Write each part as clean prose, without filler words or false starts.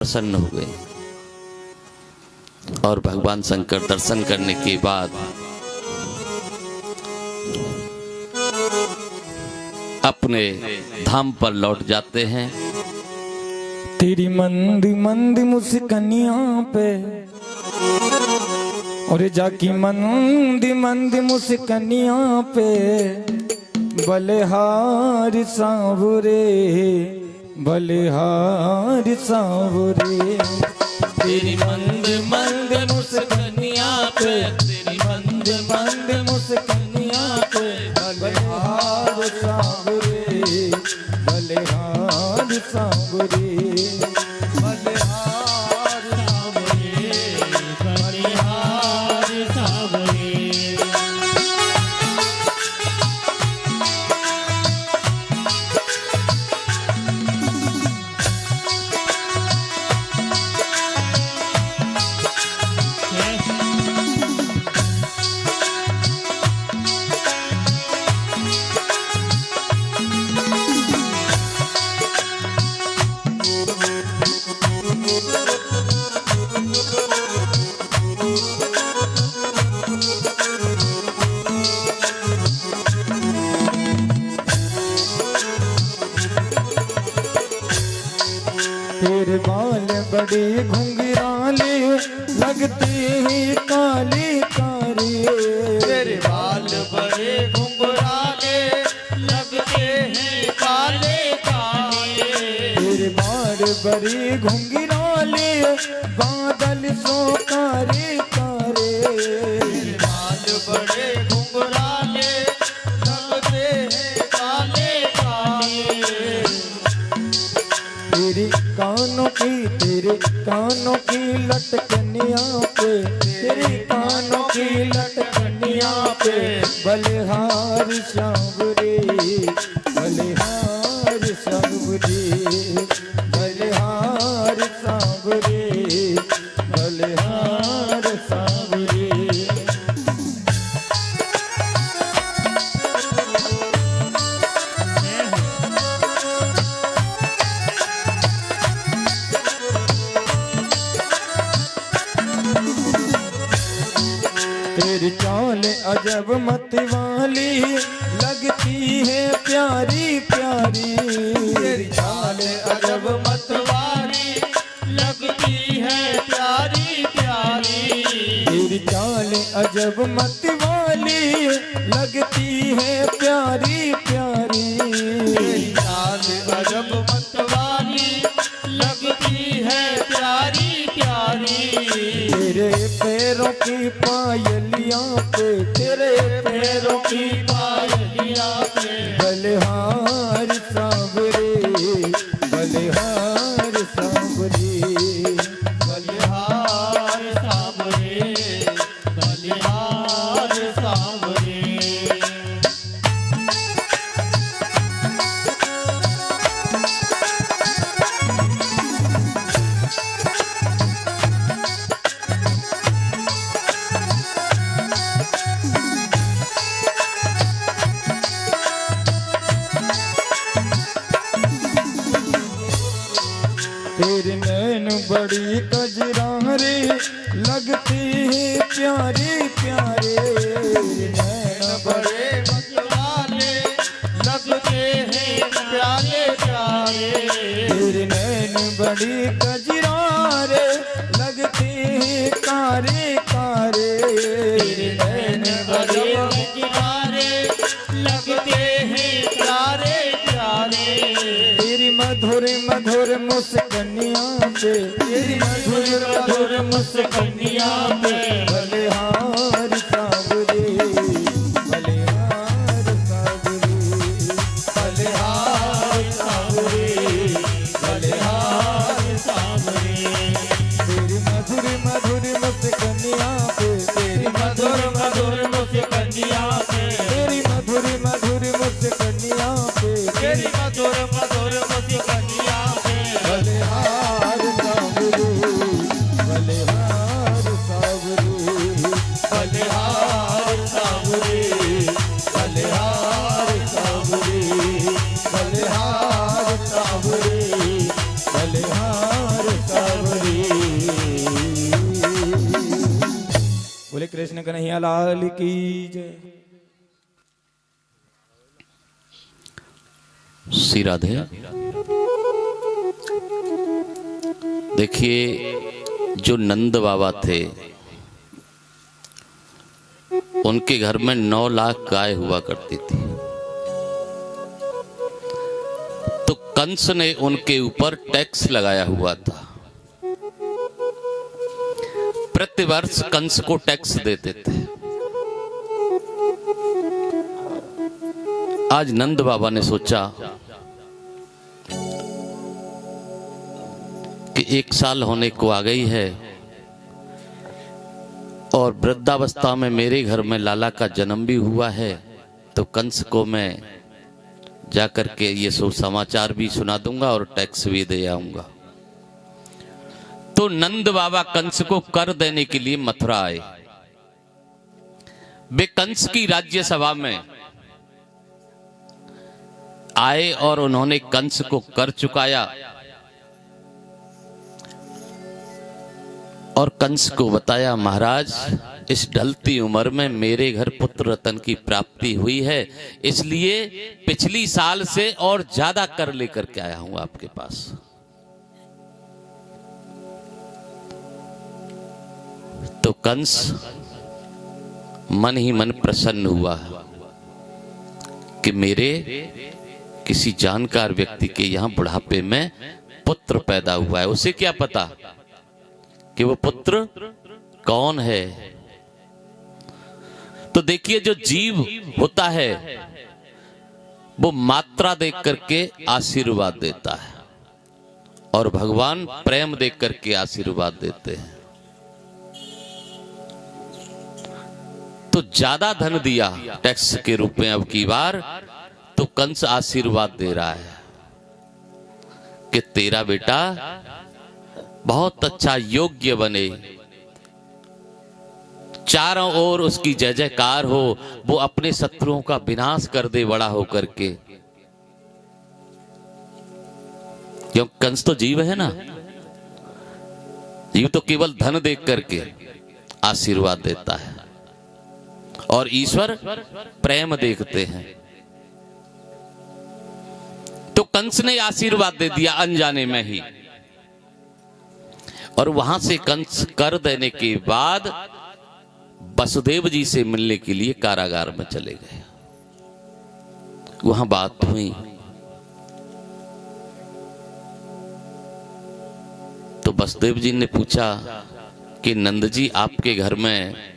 प्रसन्न हो गए और भगवान शंकर दर्शन करने के बाद अपने धाम पर लौट जाते हैं। तेरी मंद मंद मुस्कनियां पे और जाकी मंद मंद मुस्कनियां पे बलिहार सांवरे बलिहार सांवरे। तेरी मंद मंद मुस्कनियां पे तेरी मंद मंद मुस्कनियां पे बलिहार सांवरे बलिहार सांवरे। तेरे बाल बड़े घुंघराले लगते हैं काले कारे। तेरे बाल बड़े घुंघराले लगते हैं काले काले। तेरे बाल बड़े घुंघराले बादल सो कारे कारे। तेरे बाल बड़े घुंघराले लगते हैं काले काले। तेरे कानों की लटकनियां पे तेरे कानों की लटकनियां पे बलिहार सांवरे बलिहार सांवरे बलिहार सांवरे बलिहार सांवरे। तेरी चाल अजब मत वाली लगती है प्यारी प्यारी। तेरी चाल अजब मत वाली लगती है प्यारी प्यारी। तेरी चाल अजब मत वाली लगती है प्यारी प्यारी। तेरी चाल अजब मत वाली लगती है प्यारी प्यारी। तेरे पैरों की पायलियां पे तेरे पैरों की पायलियां पे बलिहार सांवरे बलिहार सांवरे बलिहार सांवरे बलिहार सांवरे। तेरे नैन बड़ी कजरारे लगते हैं प्यारे प्यारे। नैन बड़े मतवाले लगते हैं प्यारे प्यारे। तेरे नैन बड़ी कजरारे लगते हैं कारे कारे। तेरे नैन बड़े मतवाले लगते हैं प्यारे प्यारे। तेरी मधुर मधुर मुस्कनियां पे तेरी मधुर मधुर मुस्कनियां पे बलिहार सांवरे बलिहार सांवरे बलिहार सांवरे बलिहार सांवरे। तेरी मधुर मधुर मुस्कनियां पे तेरी मधुर मधुर मुस्कनियां पे तेरी मधुर मधुर मुस्कनियां पे तेरी मधुर मधुर मुस्कनियां पे बलिहार सांवरे बलिहार सांवरे। कृष्ण कन्हैया लाल की जय। श्री राधे। देखिए, जो नंद बाबा थे उनके घर में 9 लाख गाय हुआ करती थी। तो कंस ने उनके ऊपर टैक्स लगाया हुआ था। प्रतिवर्ष कंस को टैक्स देते थे। आज नंद बाबा ने सोचा कि 1 साल होने को आ गई है और वृद्धावस्था में मेरे घर में लाला का जन्म भी हुआ है, तो कंस को मैं जाकर के ये सब समाचार भी सुना दूंगा और टैक्स भी दे आऊंगा। तो नंद बाबा कंस को कर देने के लिए मथुरा आए। वे कंस की राज्यसभा में आए और उन्होंने कंस को कर चुकाया और कंस को बताया, महाराज इस ढलती उम्र में मेरे घर पुत्र रतन की प्राप्ति हुई है, इसलिए पिछली साल से और ज्यादा कर लेकर के आया हूं आपके पास। तो कंस मन ही मन प्रसन्न हुआ कि मेरे किसी जानकार व्यक्ति के यहां बुढ़ापे में पुत्र पैदा हुआ है। उसे क्या पता कि वो पुत्र कौन है। तो देखिए, जो जीव होता है वो मात्रा देख करके आशीर्वाद देता है और भगवान प्रेम देख करके आशीर्वाद देते हैं। तो ज्यादा धन दिया टैक्स के रूप में अब की बार, तो कंस आशीर्वाद दे रहा है कि तेरा बेटा बहुत अच्छा योग्य बने, चारों ओर उसकी जय जयकार हो, वो अपने शत्रुओं का विनाश कर दे बड़ा होकर के। क्यों, कंस तो जीव है ना, जीव तो केवल धन देख करके आशीर्वाद देता है और ईश्वर प्रेम देखते हैं। तो कंस ने आशीर्वाद दे दिया अनजाने में ही, और वहां से कंस कर देने के बाद वसुदेव जी से मिलने के लिए कारागार में चले गए। वहां बात हुई तो वसुदेव जी ने पूछा कि नंद जी, आपके घर में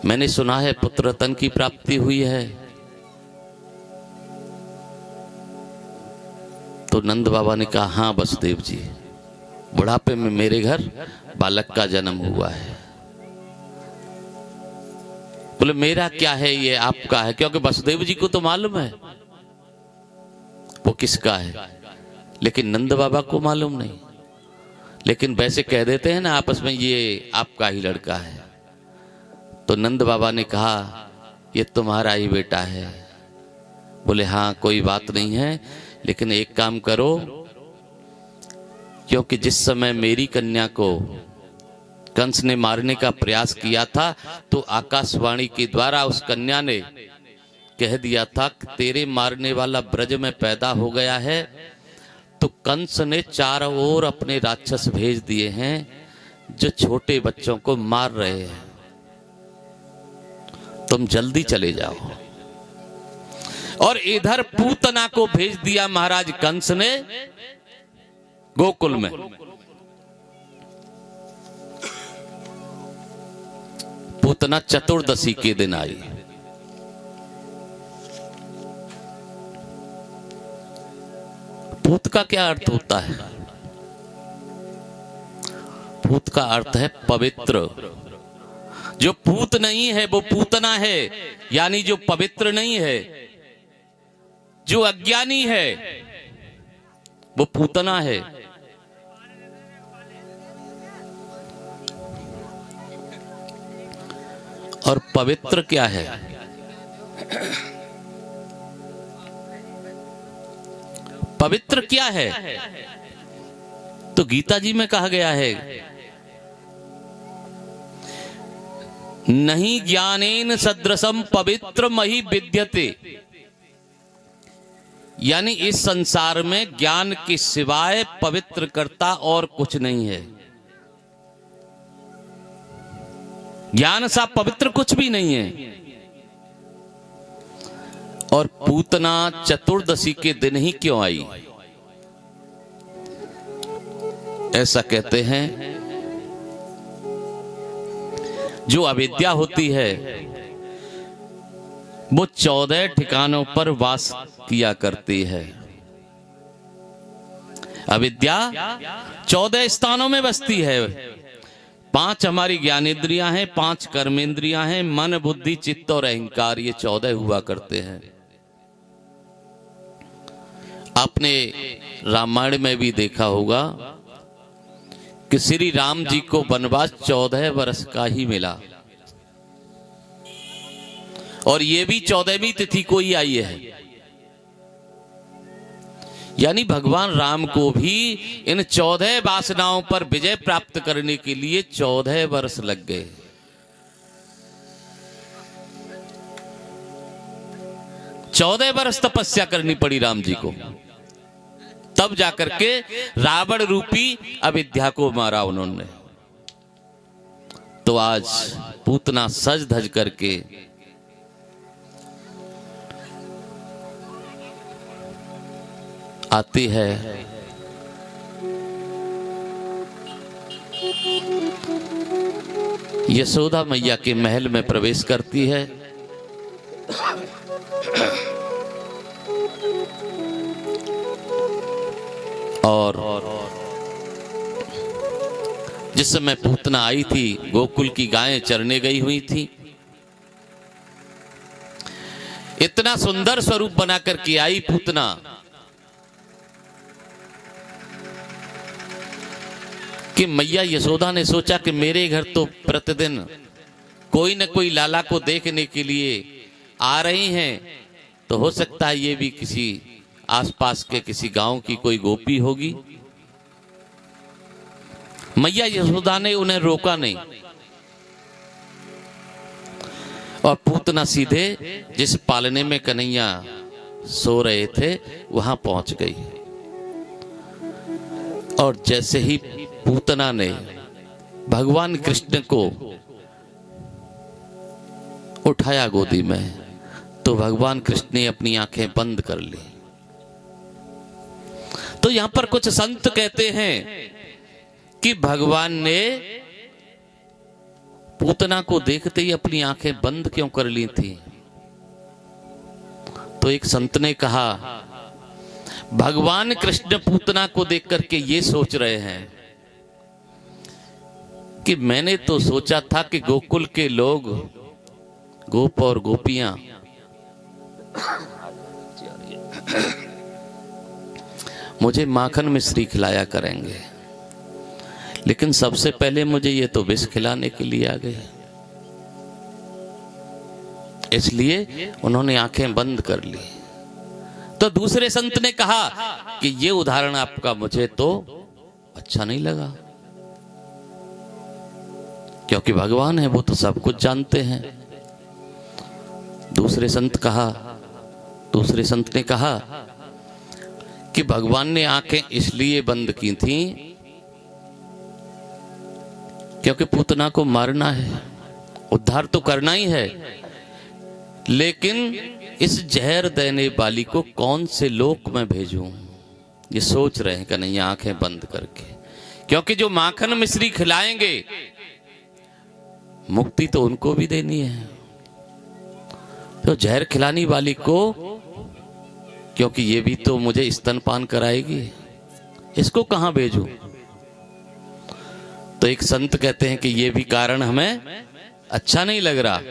मैंने सुना है पुत्र रतन की प्राप्ति हुई है। तो नंद बाबा ने कहा, हाँ वसुदेव जी, बुढ़ापे में मेरे घर बालक का जन्म हुआ है। बोले मेरा क्या है, ये आपका है, क्योंकि वसुदेव जी को तो मालूम है वो किसका है, लेकिन नंद बाबा को मालूम नहीं। लेकिन वैसे कह देते हैं ना आपस में, ये आपका ही लड़का है। तो नंद बाबा ने कहा, ये तुम्हारा ही बेटा है। बोले हाँ कोई बात नहीं है, लेकिन एक काम करो, क्योंकि जिस समय मेरी कन्या को कंस ने मारने का प्रयास किया था, तो आकाशवाणी के द्वारा उस कन्या ने कह दिया था कि तेरे मारने वाला ब्रज में पैदा हो गया है। तो कंस ने चारों ओर अपने राक्षस भेज दिए हैं जो छोटे बच्चों को मार रहे हैं, तुम जल्दी चले जाओ। और इधर पूतना को भेज दिया महाराज कंस ने गोकुल में। पूतना चतुर्दशी के दिन आई। पूत का क्या अर्थ होता है? पूत का अर्थ है पवित्र। जो पूत नहीं है वो पूतना है, यानी जो पवित्र नहीं है, जो अज्ञानी है वो पूतना है। और पवित्र क्या है? पवित्र क्या है? तो गीता जी में कहा गया है नहीं ज्ञानेन सदृशम पवित्र मही विद्यते, यानी इस संसार में ज्ञान के सिवाय पवित्र करता और कुछ नहीं है। ज्ञान सा पवित्र कुछ भी नहीं है। और पूतना चतुर्दशी के दिन ही क्यों आई, ऐसा कहते हैं जो अविद्या होती है वो 14 ठिकानों पर वास किया करती है। अविद्या 14 स्थानों में बसती है। 5 हमारी ज्ञानेंद्रियां हैं, 5 कर्मेंद्रियां हैं, मन बुद्धि चित्त और अहंकार, ये 14 हुआ करते हैं। आपने रामायण में भी देखा होगा कि श्री राम जी को वनवास 14 वर्ष का ही मिला, और ये भी 14वीं तिथि को ही आई है। यानी भगवान राम को भी इन 14 वासनाओं पर विजय प्राप्त करने के लिए 14 वर्ष लग गए। चौदह वर्ष तपस्या करनी पड़ी राम जी को, तब जाकर के रावण रूपी अविद्या को मारा उन्होंने। तो आज पूतना सज धज करके आती है, यशोदा मैया के महल में प्रवेश करती है। और जिस समय पूतना आई थी, गोकुल की गायें चरने गई हुई थी। इतना सुंदर स्वरूप बनाकर के आई पूतना कि मैया यशोदा ने सोचा कि मेरे घर तो प्रतिदिन कोई न कोई लाला को देखने के लिए आ रही हैं, तो हो सकता है ये भी किसी आसपास के किसी गांव की कोई गोपी होगी। मैया यशोदा ने उन्हें रोका नहीं, और पूतना सीधे जिस पालने में कन्हैया सो रहे थे वहां पहुंच गई। और जैसे ही पूतना ने भगवान कृष्ण को उठाया गोदी में, तो भगवान कृष्ण ने अपनी आंखें बंद कर ली। तो यहां पर कुछ संत कहते हैं कि भगवान ने पूतना को देखते ही अपनी आंखें बंद क्यों कर ली थी। तो एक संत ने कहा, भगवान कृष्ण पूतना को देख करके ये सोच रहे हैं कि मैंने तो सोचा था कि गोकुल के लोग, गोप और गोपियां मुझे माखन मिश्री खिलाया करेंगे, लेकिन सबसे पहले मुझे ये तो विष खिलाने के लिए आ गए। इसलिए उन्होंने आंखें बंद कर ली। तो दूसरे संत ने कहा कि ये उदाहरण आपका मुझे तो अच्छा नहीं लगा, क्योंकि भगवान है वो तो सब कुछ जानते हैं। दूसरे संत ने कहा कि भगवान ने आंखें इसलिए बंद की थी क्योंकि पूतना को मारना है, उद्धार तो करना ही है, लेकिन इस जहर देने वाली को कौन से लोक में भेजूं, ये सोच रहे हैं कन्हैया आंखें बंद करके। क्योंकि जो माखन मिश्री खिलाएंगे मुक्ति तो उनको भी देनी है, तो जहर खिलाने वाली को, क्योंकि ये भी तो मुझे स्तनपान कराएगी, इसको कहां भेजूं। तो एक संत कहते हैं कि ये भी कारण हमें अच्छा नहीं लग रहा,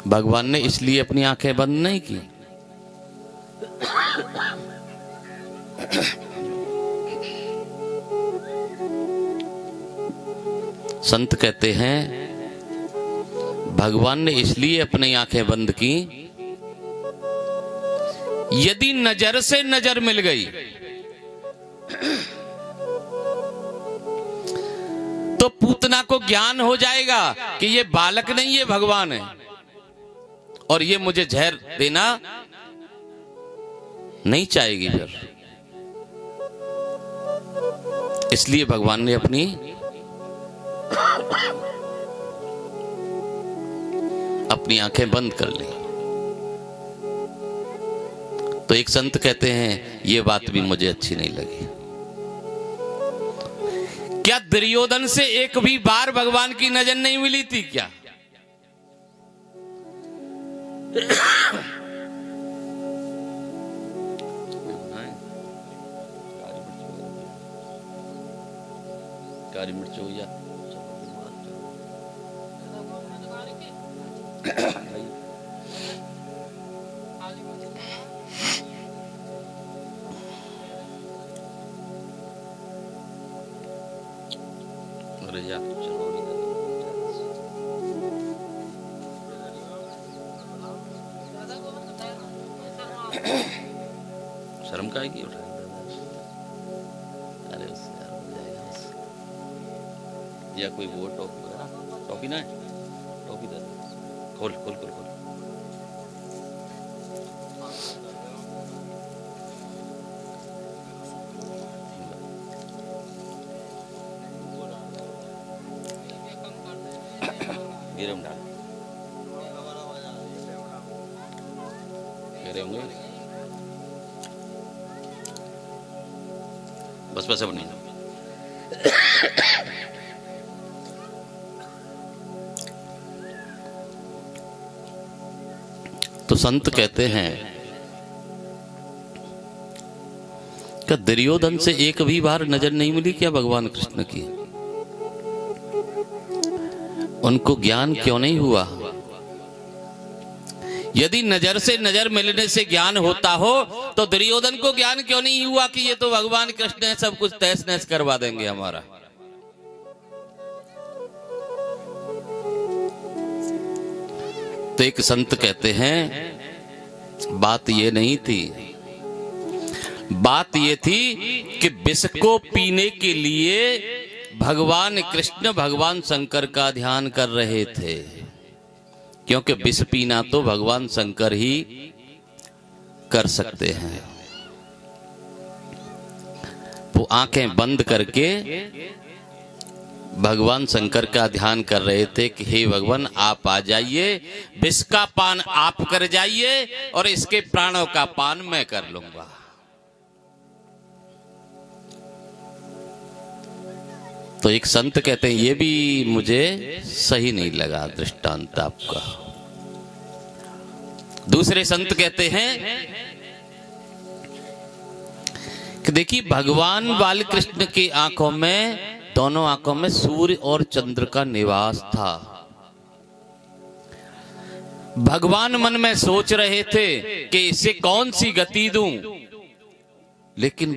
भगवान ने इसलिए अपनी आंखें बंद नहीं की। संत कहते हैं भगवान ने इसलिए अपनी आंखें बंद की, यदि नजर से नजर मिल गई तो पूतना को को ज्ञान हो जाएगा कि ये बालक नहीं, ये भगवान है, और ये मुझे जहर देना नहीं चाहेगी फिर। इसलिए भगवान ने अपनी आंखें बंद कर ली। तो एक संत कहते हैं ये बात भी मुझे अच्छी नहीं लगी। क्या दुर्योधन से एक भी बार भगवान की नजर नहीं मिली थी क्या? काली मिर्च हो या अरे यार शर्म का आएगी। अरे उससे यार हो जाएगा उससे। या कोई वो टॉपी है, टॉपी ना है, टॉपी दे खोल खोल खोल खोल। गिरम डाल कह रहे होंगे बस बस अब नहीं। तो संत कहते हैं कि दुर्योधन से एक भी बार नजर नहीं मिली क्या भगवान कृष्ण की? उनको ज्ञान क्यों नहीं हुआ? यदि नजर से नजर मिलने से ज्ञान होता हो तो दुर्योधन को ज्ञान क्यों नहीं हुआ कि ये तो भगवान कृष्ण है, सब कुछ तहस नहस करवा देंगे हमारा। तो एक संत कहते हैं बात ये नहीं थी, बात ये थी कि विष को पीने के लिए भगवान कृष्ण भगवान शंकर का ध्यान कर रहे थे, क्योंकि विष पीना तो भगवान शंकर ही कर सकते हैं। वो आंखें बंद करके भगवान शंकर का ध्यान कर रहे थे कि हे भगवान आप आ जाइए, विष का पान आप कर जाइए और इसके प्राणों का पान मैं कर लूंगा। तो एक संत कहते हैं ये भी मुझे सही नहीं लगा दृष्टांत आपका। दूसरे संत कहते हैं कि देखिए भगवान बालकृष्ण की आंखों में, दोनों आंखों में सूर्य और चंद्र का निवास था। भगवान मन में सोच रहे थे कि इसे कौन सी गति दूं, लेकिन